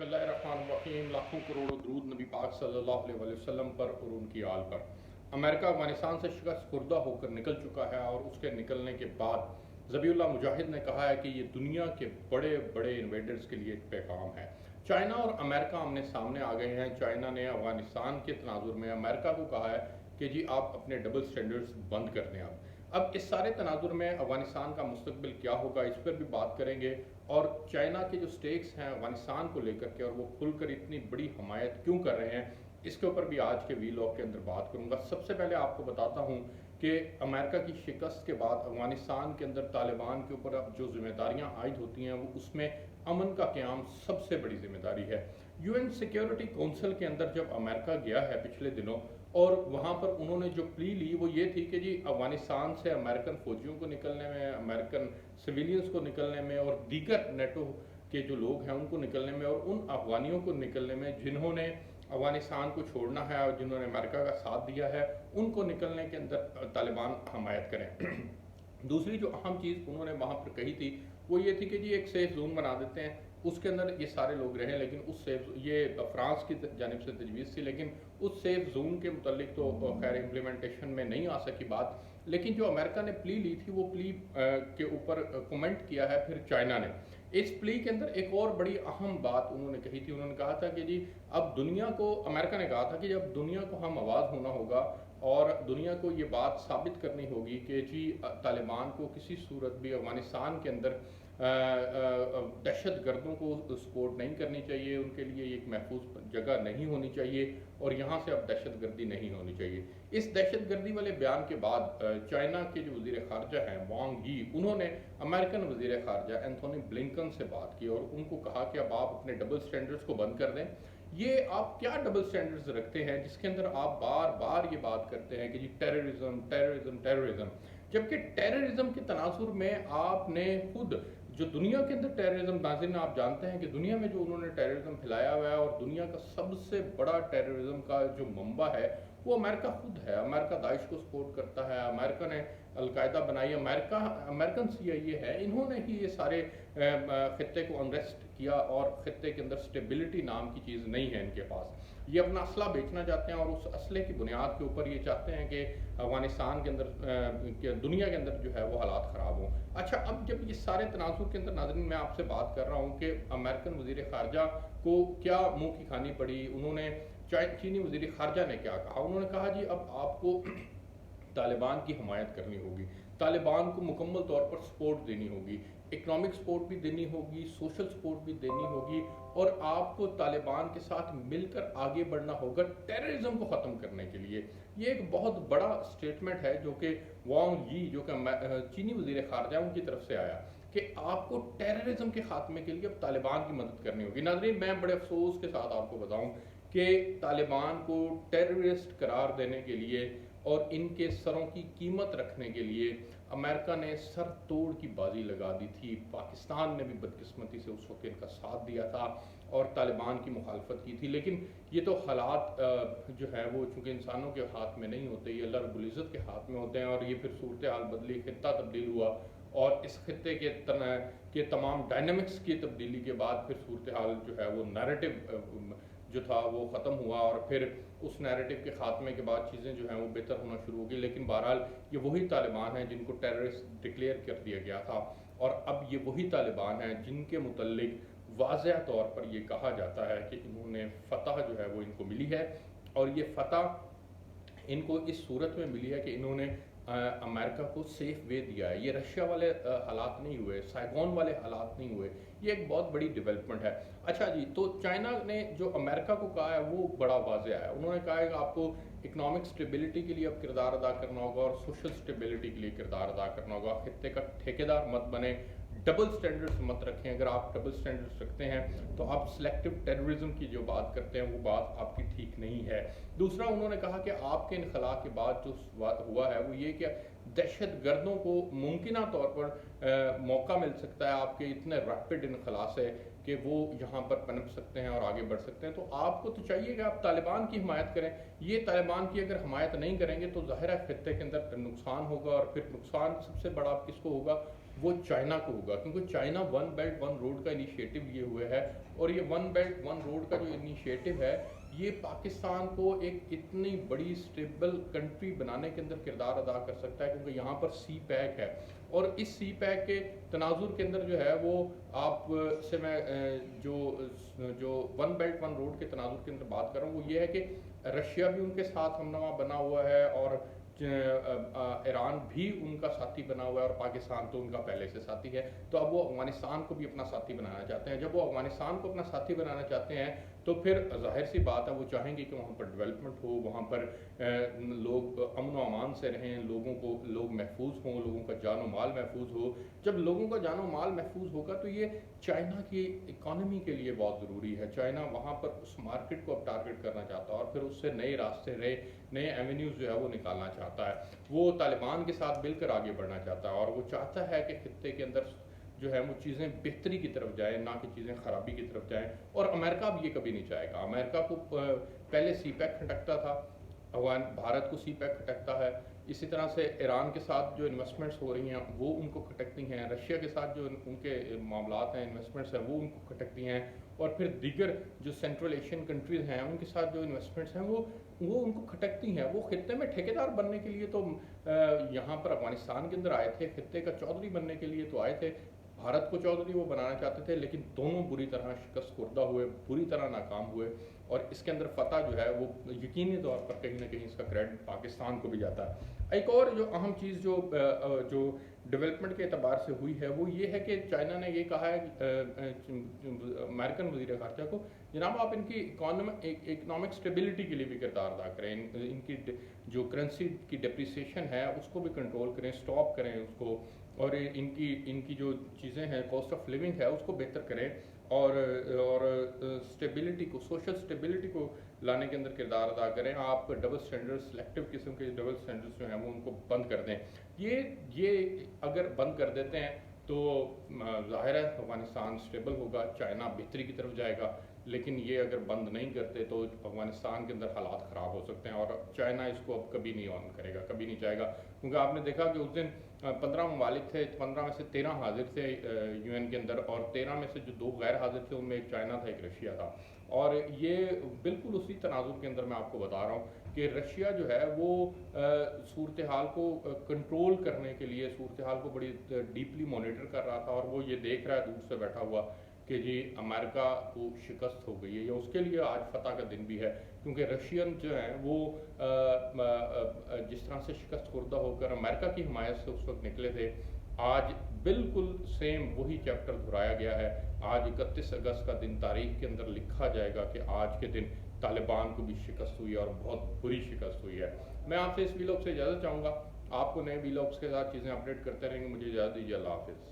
बिस्मिल्लाहिर्रहमानिर्रहीम। लाखों करोड़ों दरूद नबी पाक सल्लल्लाहु अलैहि वसल्लम पर और उनकी आल पर। अमेरिका अफगानिस्तान से शिकस्त खुर्दा होकर निकल चुका है और उसके निकलने के बाद ज़बीउल्लाह मुजाहिद ने कहा है कि ये दुनिया के बड़े बड़े इन्वेडर्स के लिए एक पैगाम है। चाइना और अमेरिका आमने सामने आ गए हैं। चाइना ने अफगानिस्तान के तनाजुर में अमेरिका को कहा है कि जी आप अपने डबल स्टैंडर्ड्स बंद कर दें। अब इस सारे तनाजुर में अफगानिस्तान का मुस्तकबिल क्या होगा, इस पर भी बात करेंगे। और चाइना के जो स्टेक्स हैं अफगानिस्तान को लेकर के और वो खुलकर इतनी बड़ी हमायत क्यों कर रहे हैं, इसके ऊपर भी आज के वीलॉग के अंदर बात करूंगा। सबसे पहले आपको बताता हूं कि अमेरिका की शिकस्त के बाद अफगानिस्तान के अंदर तालिबान के ऊपर अब जो जिम्मेदारियां आयद होती हैं वो उसमें अमन का क़याम सबसे बड़ी जिम्मेदारी है। यूएन सिक्योरिटी काउंसिल के अंदर जब अमेरिका गया है पिछले दिनों, और वहाँ पर उन्होंने जो प्ली ली वो ये थी कि जी अफगानिस्तान से अमेरिकन फौजियों को निकलने में, अमेरिकन सिविलियंस को निकलने में और दीगर नेटो के जो लोग हैं उनको निकलने में और उन अफगानियों को निकलने में जिन्होंने अफगानिस्तान को छोड़ना है और जिन्होंने अमेरिका का साथ दिया है, उनको निकलने के अंदर तालिबान हमायत करें। दूसरी जो अहम चीज़ उन्होंने वहाँ पर कही थी वो ये थी कि जी एक सेफ जोन बना देते हैं, उसके अंदर ये सारे लोग रहें। लेकिन उस सेफ, ये फ्रांस की जानिब से तजवीज़ थी, लेकिन उस सेफ जोन के मुतालिक तो खैर इम्प्लीमेंटेशन में नहीं आ सकी बात। लेकिन जो अमेरिका ने प्ली ली थी वो प्ली के ऊपर कमेंट किया है फिर चाइना ने। इस प्ली के अंदर एक और बड़ी अहम बात उन्होंने कही थी। उन्होंने कहा था कि जी अब दुनिया को, अमेरिका ने कहा था कि जब दुनिया को हम आवाज़ होना होगा और दुनिया को ये बात साबित करनी होगी कि जी तालिबान को किसी सूरत भी अफगानिस्तान के अंदर दहशत गर्दों को सपोर्ट नहीं करनी चाहिए, उनके लिए एक महफूज जगह नहीं होनी चाहिए और यहाँ से अब दहशत गर्दी नहीं होनी चाहिए। इस दहशत गर्दी वाले बयान के बाद चाइना के जो वज़ीर ख़ारजा हैं वांग यी, उन्होंने अमेरिकन वज़ीर ख़ारजा एंथोनी ब्लिंकन से बात की और उनको कहा कि अब आप अपने डबल स्टैंडर्ड्स को बंद कर दें। ये आप क्या डबल स्टैंडर्ड्स रखते हैं जिसके अंदर आप बार बार ये बात करते हैं कि जी टेररिज्म टेररिज्म टेररिज्म, जबकि टेररिज्म के तनासुर में आपने खुद जो दुनिया के अंदर टेररिज्म, नाज़रीन आप जानते हैं कि दुनिया में जो उन्होंने टेररिज्म फैलाया हुआ है और दुनिया का सबसे बड़ा टेररिज्म का जो मंबा है वो अमेरिका खुद है। अमेरिका दाइश को सपोर्ट करता है, अमेरिका ने अलकायदा बनाई, अमेरिकन CIA है, इन्होंने ही ये सारे खत्ते को अनरेस्ट किया और खत्ते के अंदर स्टेबिलिटी नाम की चीज़ नहीं है इनके पास। ये अपना असला बेचना चाहते हैं और उस असले की बुनियाद के ऊपर ये चाहते हैं कि अफगानिस्तान के अंदर, दुनिया के अंदर जो है वो हालात ख़राब हों। अच्छा, अब जब ये सारे तनाजुर के अंदर नाज़रीन मैं आपसे बात कर रहा हूँ कि अमेरिकन वज़ीर ख़ारजा को क्या मुँह की खानी पड़ी, उन्होंने चीनी वज़ीर ख़ारजा ने क्या कहा। उन्होंने कहा जी अब आपको तालिबान की हमायत करनी होगी, तालिबान को मुकम्मल तौर पर सपोर्ट देनी होगी, इकनॉमिक सपोर्ट भी देनी होगी, सोशल सपोर्ट भी देनी होगी और आपको तालिबान के साथ मिलकर आगे बढ़ना होगा टेररिज्म को ख़त्म करने के लिए। ये एक बहुत बड़ा स्टेटमेंट है जो कि वांग यी, जो कि चीनी वज़ीर ख़ारजा उनकी तरफ से आया कि आपको टेररिज्म के खात्मे के लिए अब तालिबान की मदद करनी होगी। नाज़रीन मैं बड़े अफसोस के साथ आपको बताऊं कि तालिबान को टेररिस्ट करार देने के लिए और इनके सरों की कीमत रखने के लिए अमेरिका ने सर तोड़ की बाजी लगा दी थी। पाकिस्तान ने भी बदकिस्मती से उस वक्त इनका साथ दिया था और तालिबान की मुखालफत की थी। लेकिन ये तो हालात जो है वो चूँकि इंसानों के हाथ में नहीं होते, ये अल्लाह रब्बुल इज़्ज़त के हाथ में होते हैं और ये फिर सूरत हाल बदली, खित्ता तब्दील हुआ और इस खित्ते के तमाम डायनामिक्स की तब्दीली के बाद फिर सूरत हाल जो है वो नैरेटिव जो था वो ख़त्म हुआ और फिर उस नैरेटिव के ख़ात्मे के बाद चीज़ें जो हैं वो बेहतर होना शुरू हो गई। लेकिन बहरहाल ये वही तालिबान हैं जिनको टेररिस्ट डिक्लेयर कर दिया गया था और अब ये वही तालिबान हैं जिनके मुतल्लिक वाज़ह तौर पर ये कहा जाता है कि इन्होंने फ़तह जो है वो इनको मिली है और ये फ़तह इनको इस सूरत में मिली है कि इन्होंने अमेरिका को सेफ वे दिया है। ये रशिया वाले हालात नहीं हुए, साइगोन वाले हालात नहीं हुए, ये एक बहुत बड़ी डेवलपमेंट है। अच्छा जी, तो चाइना ने जो अमेरिका को कहा है वो बड़ा वाज़ेह है। उन्होंने कहा है कि आपको इकनॉमिक स्टेबिलिटी के लिए अब किरदार अदा करना होगा और सोशल स्टेबिलिटी के लिए किरदार अदा करना होगा। खित्ते का ठेकेदार मत बने, डबल स्टैंडर्ड्स मत रखें। अगर आप डबल स्टैंडर्ड्स रखते हैं तो आप सिलेक्टिव टेररिज्म की जो बात करते हैं वो बात आपकी ठीक नहीं है। दूसरा उन्होंने कहा कि आपके इनखला के बाद जो हुआ है वो ये कि दहशत गर्दों को मुमकिन तौर पर मौका मिल सकता है आपके इतने रैपिड इनखला से कि वो यहाँ पर पनप सकते हैं और आगे बढ़ सकते हैं। तो आपको तो चाहिए कि आप तालिबान की हिमायत करें। ये तालिबान की अगर हिमायत नहीं करेंगे तो ज़ाहिर है खित्ते के अंदर नुकसान होगा और फिर नुकसान सबसे बड़ा किसको होगा, वो चाइना को होगा, क्योंकि China one belt one road का इनिशिएटिव लिए हुए है। और ये वन बेल्ट वन रोड का जो इनिशिएटिव है, ये पाकिस्तान को एक इतनी बड़ी स्टेबल कंट्री बनाने के अंदर किरदार अदा कर सकता है, क्योंकि यहाँ पर सी पैक है। और इस सी पैक के तनाजुर के अंदर जो है वो आप से मैं जो जो वन बेल्ट वन रोड के तनाजुर के अंदर बात कर रहा हूँ, वो ये है कि रशिया भी उनके साथ हमनवा बना हुआ है, और ईरान भी उनका साथी बना हुआ है, और पाकिस्तान तो उनका पहले से साथी है। तो अब वो अफगानिस्तान को भी अपना साथी बनाना चाहते हैं। जब वो अफगानिस्तान को अपना साथी बनाना चाहते हैं, तो फिर जाहिर सी बात है वो चाहेंगे कि वहाँ पर डेवलपमेंट हो, वहाँ पर लोग अमन व अमान से रहें, लोग महफूज हों, लोगों का जानो माल महफूज हो। जब लोगों का जानो माल महफूज होगा तो ये चाइना की इकॉनमी के लिए बहुत ज़रूरी है। चाइना वहाँ पर उस मार्केट को अब टारगेट करना चाहता है, और फिर उससे नए रास्ते नए एवेन्यूज़ जो है वो निकालना चाहता है। वो तालिबान के साथ मिलकर आगे बढ़ना चाहता है, और वो चाहता है कि खित्ते के अंदर जो है वो चीज़ें बेहतरी की तरफ जाए, ना कि चीज़ें ख़राबी की तरफ जाएं। और अमेरिका भी ये कभी नहीं चाहेगा। अमेरिका को पहले सी पैक खटकता था, अफगान भारत को सी पैक खटकता है। इसी तरह से ईरान के साथ जो इन्वेस्टमेंट्स हो रही हैं वो उनको खटकती हैं, रशिया के साथ जो उनके मामलात हैं, इन्वेस्टमेंट्स हैं, वो उनको खटकती हैं। और फिर दीगर जो सेंट्रल एशियन कंट्रीज़ हैं उनके साथ जो इन्वेस्टमेंट्स हैं वो उनको खटकती हैं। वो खित्ते में ठेकेदार बनने के लिए तो यहाँ पर अफगानिस्तान के अंदर आए थे, खित्ते का चौधरी बनने के लिए तो आए थे। भारत को चौधरी वो बनाना चाहते थे, लेकिन दोनों बुरी तरह शिकस्त खुर्दा हुए, बुरी तरह नाकाम हुए। और इसके अंदर फतह जो है वो यकीनी तौर पर कहीं ना कहीं इसका क्रेडिट पाकिस्तान को भी जाता है। एक और जो अहम चीज़ जो डेवलपमेंट के अतबार से हुई है वो ये है कि चाइना ने ये कहा है अमेरिकन वज़ीर ख़ारजा को, जनाब आप इनकी इकनॉमिक स्टेबिलिटी के लिए भी किरदार अदा करें, इनकी जो करेंसी की डिप्रिसिएशन है उसको भी कंट्रोल करें, स्टॉप करें उसको, और इनकी जो चीज़ें हैं, कॉस्ट ऑफ लिविंग है उसको बेहतर करें, और स्टेबिलिटी को, सोशल स्टेबिलिटी को लाने के अंदर किरदार अदा करें। आप डबल स्टैंडर्ड्स, सिलेक्टिव किस्म के डबल स्टैंडर्ड्स जो हैं वो उनको बंद कर दें। ये अगर बंद कर देते हैं तो ज़ाहिर है अफगानिस्तान स्टेबल होगा, चाइना बेहतरी की तरफ जाएगा। लेकिन ये अगर बंद नहीं करते तो अफगानिस्तान के अंदर हालात ख़राब हो सकते हैं, और चाइना इसको अब कभी नहीं ऑन करेगा, कभी नहीं चाहेगा। क्योंकि आपने देखा कि उस दिन 15 ममालिक थे, 15 में से 13 हाजिर थे यूएन के अंदर, और 13 में से जो 2 गैर हाजिर थे उनमें एक चाइना था, एक रशिया था। और ये बिल्कुल उसी तनाजुर के अंदर मैं आपको बता रहा हूँ कि रशिया जो है वो सूरत हाल को कंट्रोल करने के लिए सूरत हाल को बड़ी डीपली मॉनिटर कर रहा था, और वो ये देख रहा है दूर से बैठा हुआ कि जी अमेरिका को शिकस्त हो गई है, या उसके लिए आज फतह का दिन भी है। क्योंकि रशियन जो हैं वो जिस तरह से शिकस्त खुर्दा होकर अमेरिका की हिमायत से उस वक्त निकले थे, आज बिल्कुल सेम वही चैप्टर दोहराया गया है। आज 31 अगस्त का दिन तारीख के अंदर लिखा जाएगा कि आज के दिन तालिबान को भी शिकस्त हुई है, और बहुत बुरी शिकस्त हुई है। मैं आपसे इस वीलॉग से इजाज़त चाहूँगा। आपको नए वीलॉग्स के साथ चीज़ें अपडेट करते रहेंगे। मुझे इजाज़त दीजिए। अल्लाह हाफिज़।